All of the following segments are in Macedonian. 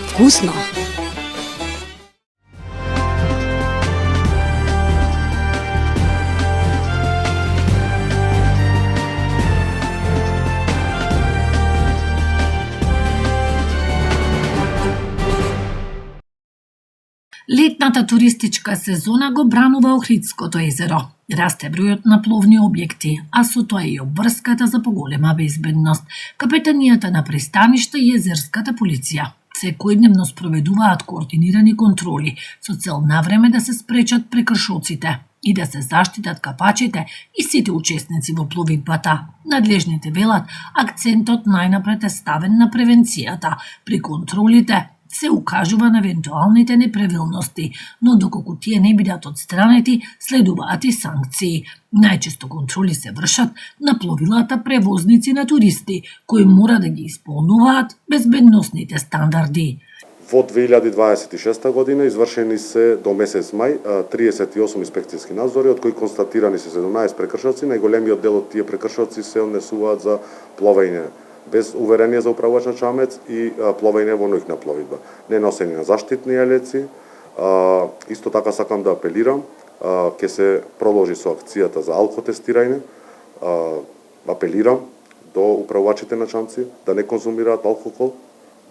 Вкусно! Летната туристичка сезона го бранува Охридското езеро. Расте бројот на пловни објекти, а со тоа и обврската за поголема безбедност. Капетанијата на пристаништа и езерската полиција секојдневно спроведуваат координирани контроли со цел навреме да се спречат прекршоците и да се заштитат капачите и сите учесници во пловидбата. Надлежните велат акцентот најнапред е ставен на превенцијата. При контролите се укажува на евентуалните неправилности, но доколку тие не бидат отстранети, следуваат и санкции. Најчесто контроли се вршат на пловилата превозници на туристи, кои мора да ги исполнуваат безбедносните стандарди. Во 2026 година извршени се до месец мај 38 инспекцијски надзори, од кои констатирани се 17 прекршоци. Најголемиот дел од тие прекршоци се однесуваат за пловење без уверение за управувач на чамец и пловење во ноќна пловидба. Неносење на заштитни елеци. Исто така сакам да апелирам, ќе се продолжи со акцијата за алкотестирање. Апелирам до управувачите на чамци да не конзумираат алкохол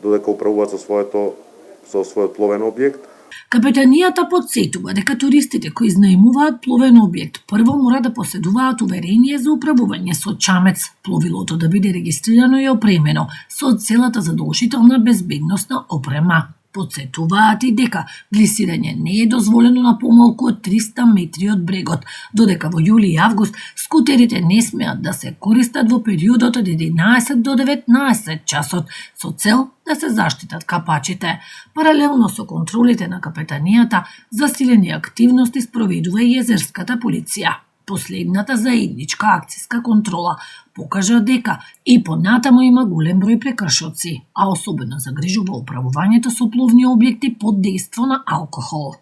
додека управуваат со својот пловен објект. Капетанијата потсетува дека туристите кои изнаемуваат пловен објект прво мора да поседуваат уверение за управување со чамец, пловилото да биде регистрирано и опремено со целата задолжителна безбедносна опрема. Потсетуваат и дека глисирање не е дозволено на помалку од 300 метри од брегот, додека во јули и август скутерите не смеат да се користат во периодот од 11 до 19 часот со цел да се заштитат капачите. Паралелно со контролите на капетанијата, засилени активности спроведува и езерската полиција. Последната заедничка акцијска контрола покажа дека и понатаму има голем број прекршоци, а особено загрижува управувањето со пловни објекти под дејство на алкохол.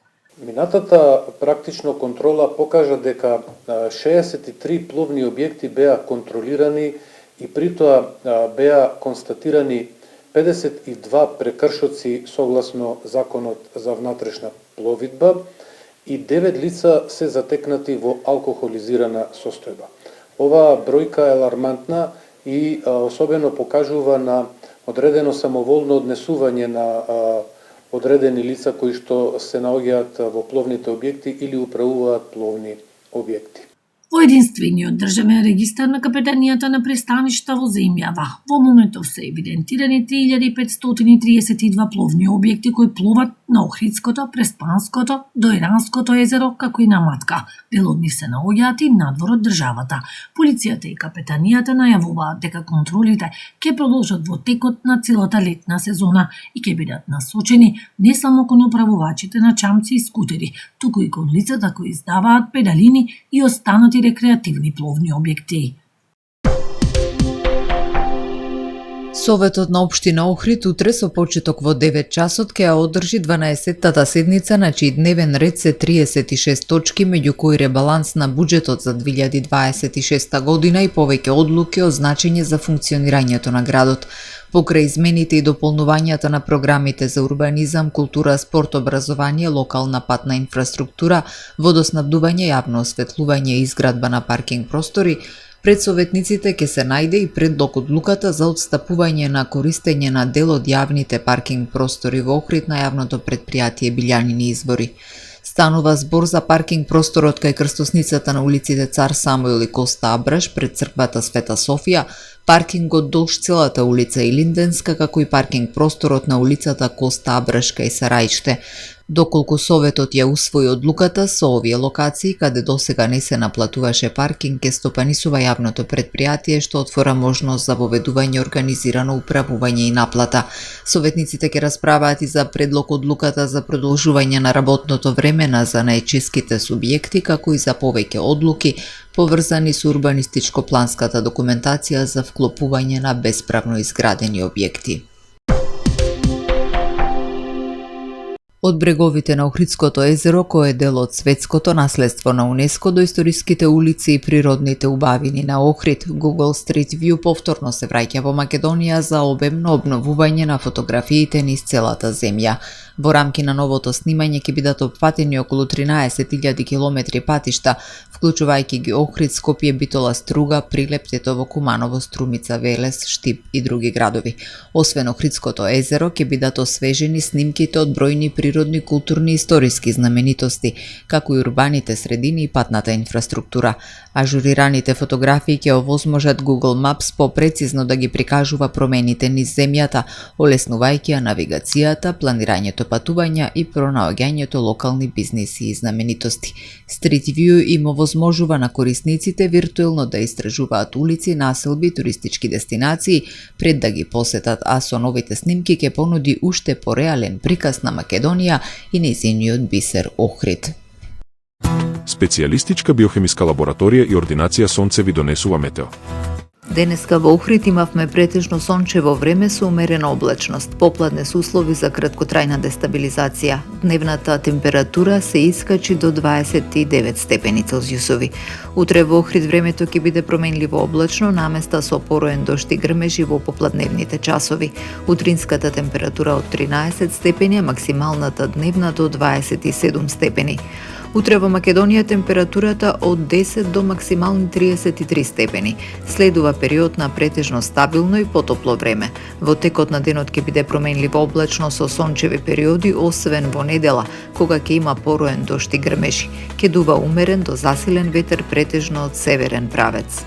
Минатата практично контрола покажа дека 63 пловни објекти беа контролирани и при тоа беа констатирани 52 прекршоци согласно Законот за внатрешна пловидба и 9 лица се затекнати во алкохолизирана состојба. Оваа бројка е алармантна и особено покажува на одредено самоволно однесување на одредени лица кои што се наоѓаат во пловните објекти или управуваат пловни објекти. Во единствениот државен регистар на капетанијата на пристаништа во земјава, во моментов се евидентирани 3532 пловни објекти кои пловат на Охридското, Преспанското, Дојранското езеро, како и на Матка. Дел од нив се наоѓаат и надвор од државата. Полицијата и капетанијата најавуваат дека контролите ќе продолжат во текот на целата летна сезона и ќе бидат насочени не само кон управувачите на чамци и скутери, туку и кон лицата кои издаваат педалини и останати рекреативни пловни објекти. Советот на општина Охрид утре со почеток во 9 часот ќе ја одржи 12-тата седница на чиј дневен ред се 36 точки, меѓу кои ребаланс на буџетот за 2026 година и повеќе одлуки од значење за функционирањето на градот. Покрај измените и дополнувањата на програмите за урбанизам, култура, спорт, образование, локална патна инфраструктура, водоснабдување, јавно осветлување и изградба на паркинг простори, пред советниците ќе се најде и предлог одлуката за отстапување на користење на дел од јавните паркинг простори во Охрид на јавното предпријатие Билјанини извори. Станува збор за паркинг просторот кај крстосницата на улиците Цар Самуил и Коста Абраш пред црквата Света Софија, паркингот долж целата улица Илинденска, како и паркинг просторот на улицата Коста Абраш кај Сарајште. Доколку Советот ја усвои одлуката, со овие локации, каде досега не се наплатуваше паркинг, ќе стопанисува јавното предпријатие, што отвора можност за воведување организирано управување и наплата. Советниците ќе расправаат и за предлог одлуката за продолжување на работното време на занаетчиските субјекти, како и за повеќе одлуки, поврзани со урбанистичко-планската документација за вклопување на бесправно изградени објекти. Од бреговите на Охридското езеро, кое е дел од светското наследство на УНЕСКО, до историските улици и природните убавини на Охрид, Google Street View повторно се враќа во Македонија за обемно обновување на фотографиите низ целата земја. Во рамки на новото снимање ќе бидат опфатени околу 13.000 километри патишта, вклучувајќи ги Охрид, Скопје, Битола, Струга, Прилеп, Тетово, Куманово, Струмица, Велес, Штип и други градови. Освен Охридското езеро, ќе бидат освежени снимките од бројни природни, културни и историски знаменитости, како и урбаните средини и патната инфраструктура. Ажурираните фотографии ќе овозможат Google Maps попрецизно да ги прикажува промените низ земјата, олеснувајќи ја навигацијата, планирањето патувања и пронаоѓањето локални бизниси и знаменитости. Street View им овозможува на корисниците виртуелно да истражуваат улици, населби, туристички дестинации пред да ги посетат, а со новите снимки ќе понуди уште пореален приказ на Македонија и нејзиниот бисер Охрид. Специјалистичка биохемиска лабораторија и ординација Сонце ви донесува метео. Денеска во Охрид имавме претежно сончево време со умерена облачност, попладне се услови за краткотрајна дестабилизација. Дневната температура се искачи до 29 степени Целзиусови. Утре во Охрид времето ќе биде променливо облачно, наместа со пороен дожд и грмежи во попладневните часови. Утринската температура од 13 степени, а максималната дневна до 27 степени. Утре во Македонија температурата од 10 до максимални 33 степени. Следува период на претежно стабилно и потопло време. Во текот на денот ќе биде променливо облачно со сончеви периоди, освен во недела, кога ќе има пороен дожд и грмежи. Ќе дува умерен до засилен ветер претежно од северен правец.